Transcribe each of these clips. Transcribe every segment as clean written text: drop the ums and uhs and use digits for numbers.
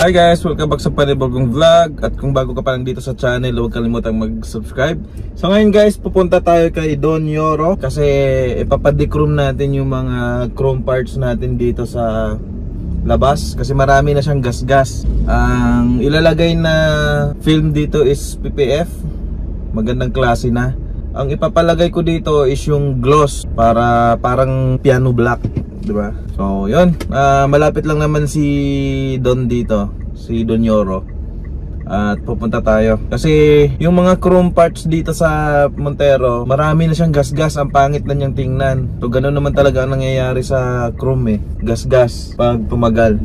Hi guys! Welcome back sa panibagong vlog. At kung bago ka pa lang dito sa channel, huwag kalimutang mag-subscribe. So ngayon guys, pupunta tayo kay Don Yoro kasi ipapadikroom natin yung mga chrome parts natin dito sa labas kasi marami na siyang gas-gas. Ang ilalagay na film dito is PPF, magandang klase na. Ang ipapalagay ko dito is yung gloss para parang piano black, diba? So yun, malapit lang naman si Don dito, si Don Yoro. At pupunta tayo kasi yung mga chrome parts dito sa Montero, marami na siyang gas-gas. Ang pangit na niyang tingnan. So ganoon naman talaga ang nangyayari sa chrome gas-gas pag tumagal.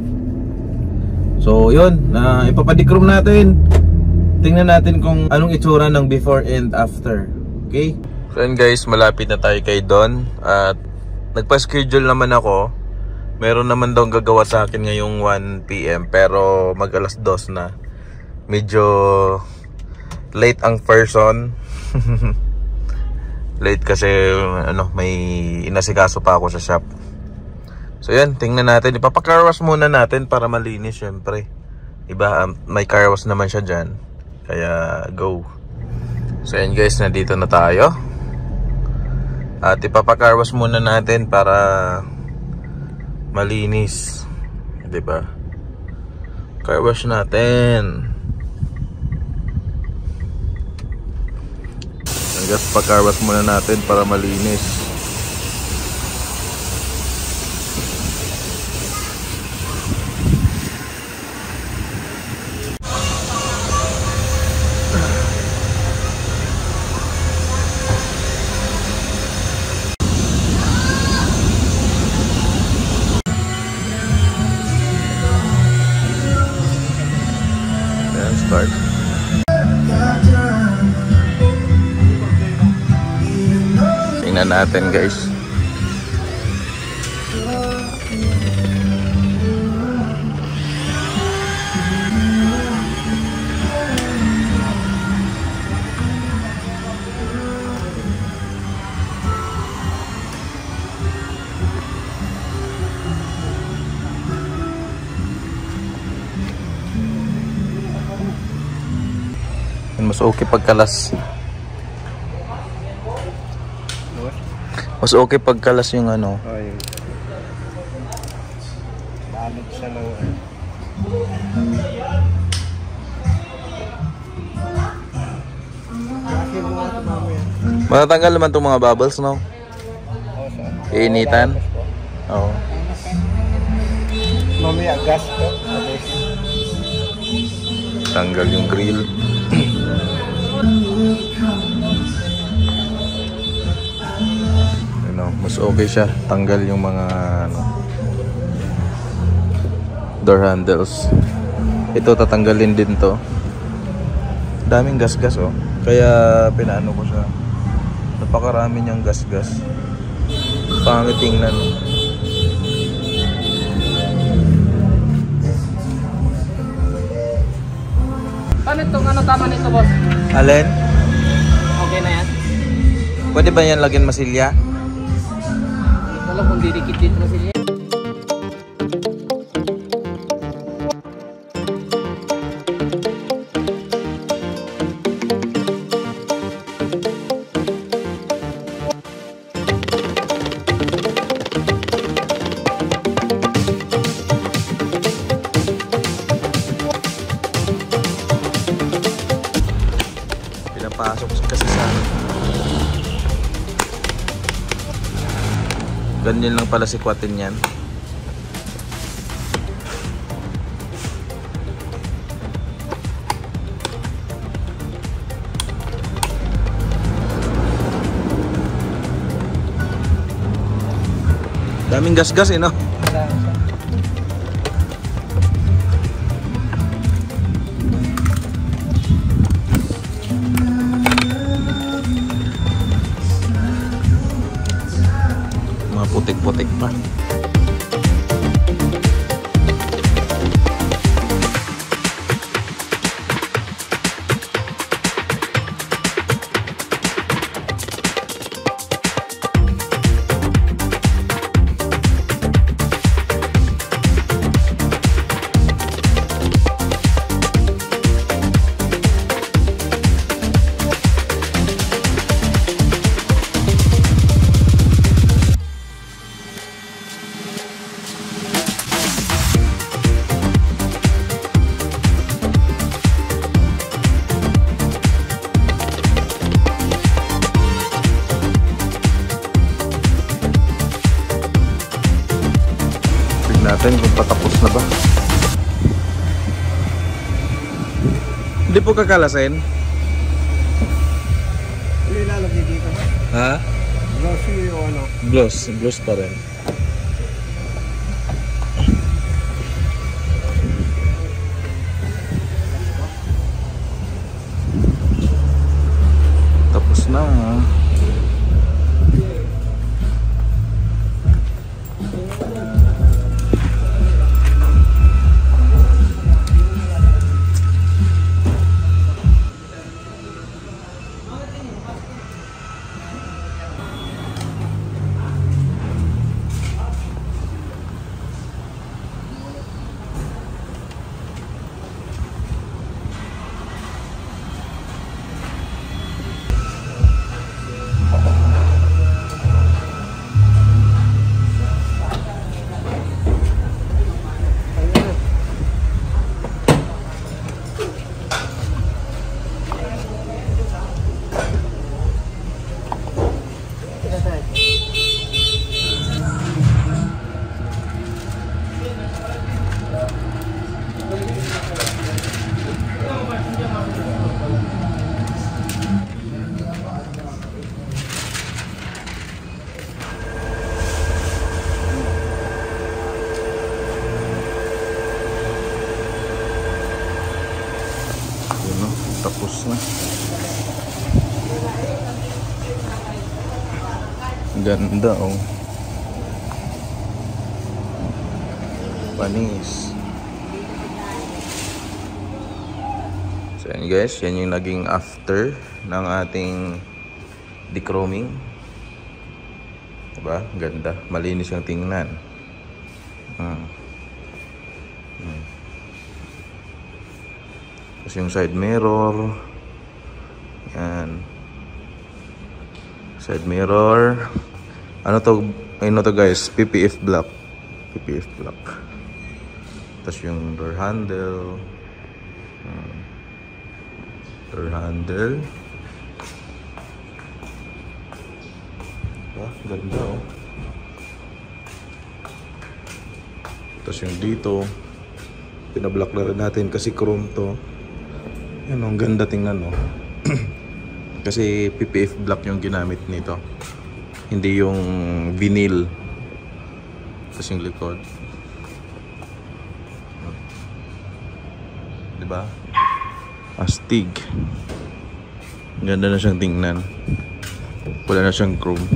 So yun, ipapadikroom natin. Tingnan natin kung anong itsura ng before and after. Okay? So yun guys, malapit na tayo kay Don. At nagpa-schedule naman ako. Meron naman daw gagawa sa akin ngayong 1 PM pero mag alas 2 na. Medyo late ang person. Late kasi may inasikaso pa ako sa shop. So yan, tingnan natin. Ipapakarwas muna natin para malinis syempre. Diba, may carwash naman siya dyan. Kaya go. So yan guys, nandito na tayo. At ipapakarwas muna natin para malinis, diba? Carwash natin. Hanggang pakarwas muna natin para malinis. Start. Tingnan natin guys. Mas okay pagkalas. Mas okay pagkalas yung ano. Banot siya lang. Matatanggal naman itong mga bubbles, no? Iinitan. Oo. Mamaya gas to. Tanggal yung grill. Mas okay siya. Tanggal yung mga door handles. Ito tatanggalin din to. Daming gas-gas oh. Kaya pinaano ko siya. Napakarami niyang gas-gas. Pangit tingnan. Paano itong tama nito boss? Alin? Okay na yan? Pwede ba yan lagyan masilya? Wala kung didikit dito na sila. Pinapasok kasi sa ganyan lang pala sikwatin yan. Daming gas-gas no? Mga putik-putik pa. Hindi po kakalasin? Hindi lalagay dito ba? Ha? Glossy o ano? Gloss pa rin. Tapos na. Tapos na. Ganda oh. Panis. So yan guys, yan yung naging after ng ating dechroming. Diba? Ganda. Malinis yung tingnan. Tapos yung side mirror. Yan. Side mirror. Ano to guys? PPF black. PPF black. Tapos yung door handle. Door handle. Ah, ganda oh. Tapos yung dito, pinablock na rin natin kasi chrome to. Yan, ang ganda tingnan no. Kasi PPF black yung ginamit nito, hindi yung vinyl. Tapos yung likod, diba? Astig. Ganda na siyang tingnan. Wala na siyang chrome.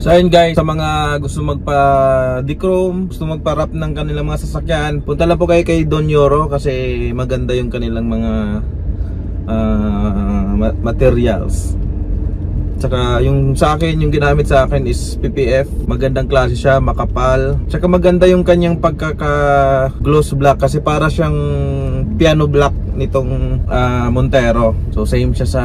So ayun guys, sa mga gusto magpa-dechrome, gusto magpa-wrap ng kanilang mga sasakyan, punta lang po kayo kay Don Yoro kasi maganda yung kanilang mga materials. Tsaka yung sa akin, yung ginamit sa akin is PPF. Magandang klase siya, makapal. Tsaka maganda yung kanyang pagkaka-gloss black kasi para siyang piano black nitong Montero. So same siya sa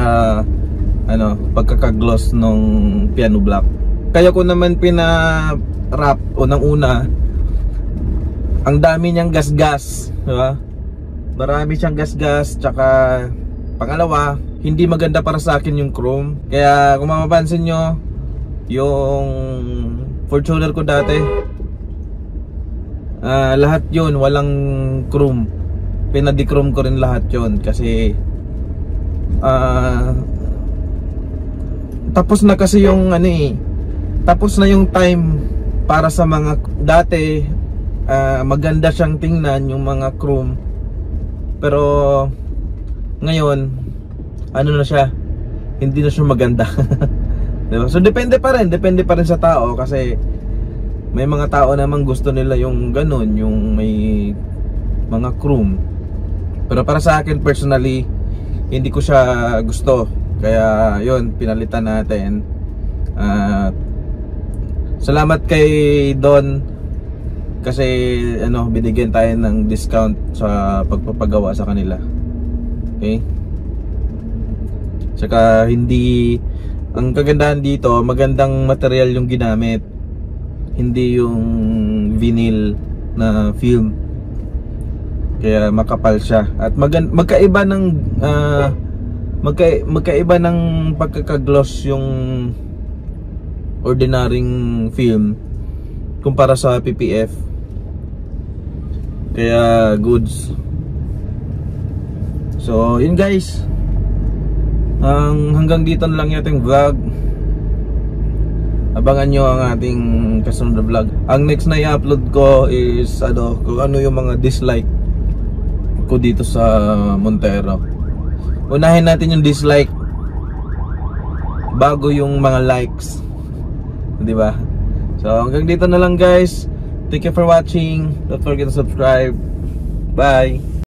pagkaka-gloss nung piano black. Kaya ko naman pina-wrap unang-una, ang dami niyang gas-gas, diba? Marami siyang gas-gas, tsaka pangalawa, hindi maganda para sa akin yung chrome. Kaya kung mapapansin nyo, yung Fortuner ko dati, lahat yun walang chrome. Pinadichrome ko rin lahat yun kasi tapos na kasi yung tapos na yung time para sa mga dati. Maganda siyang tingnan yung mga chrome, pero ngayon na siya, hindi na siya maganda. Diba? So depende pa rin sa tao kasi may mga tao namang gusto nila yung ganun, yung may mga chrome. Pero para sa akin personally, hindi ko siya gusto. Kaya yun, pinalitan natin. Salamat kay Don kasi binigyan tayo ng discount sa pagpapagawa sa kanila. Okay? Saka ang kagandahan dito, magandang material yung ginamit, hindi yung vinyl na film. Kaya makapal siya at magkaiba ng pagkaka-gloss yung ordinaryong film kumpara sa PPF. Kaya goods. So yun guys, hanggang dito na lang yung vlog. Abangan nyo ang ating kasunod na vlog. Ang next na i-upload ko is kung ano yung mga dislike ko dito sa Montero. Unahin natin yung dislike bago yung mga likes, di ba? So hanggang dito na lang guys. Thank you for watching. Don't forget to subscribe. Bye.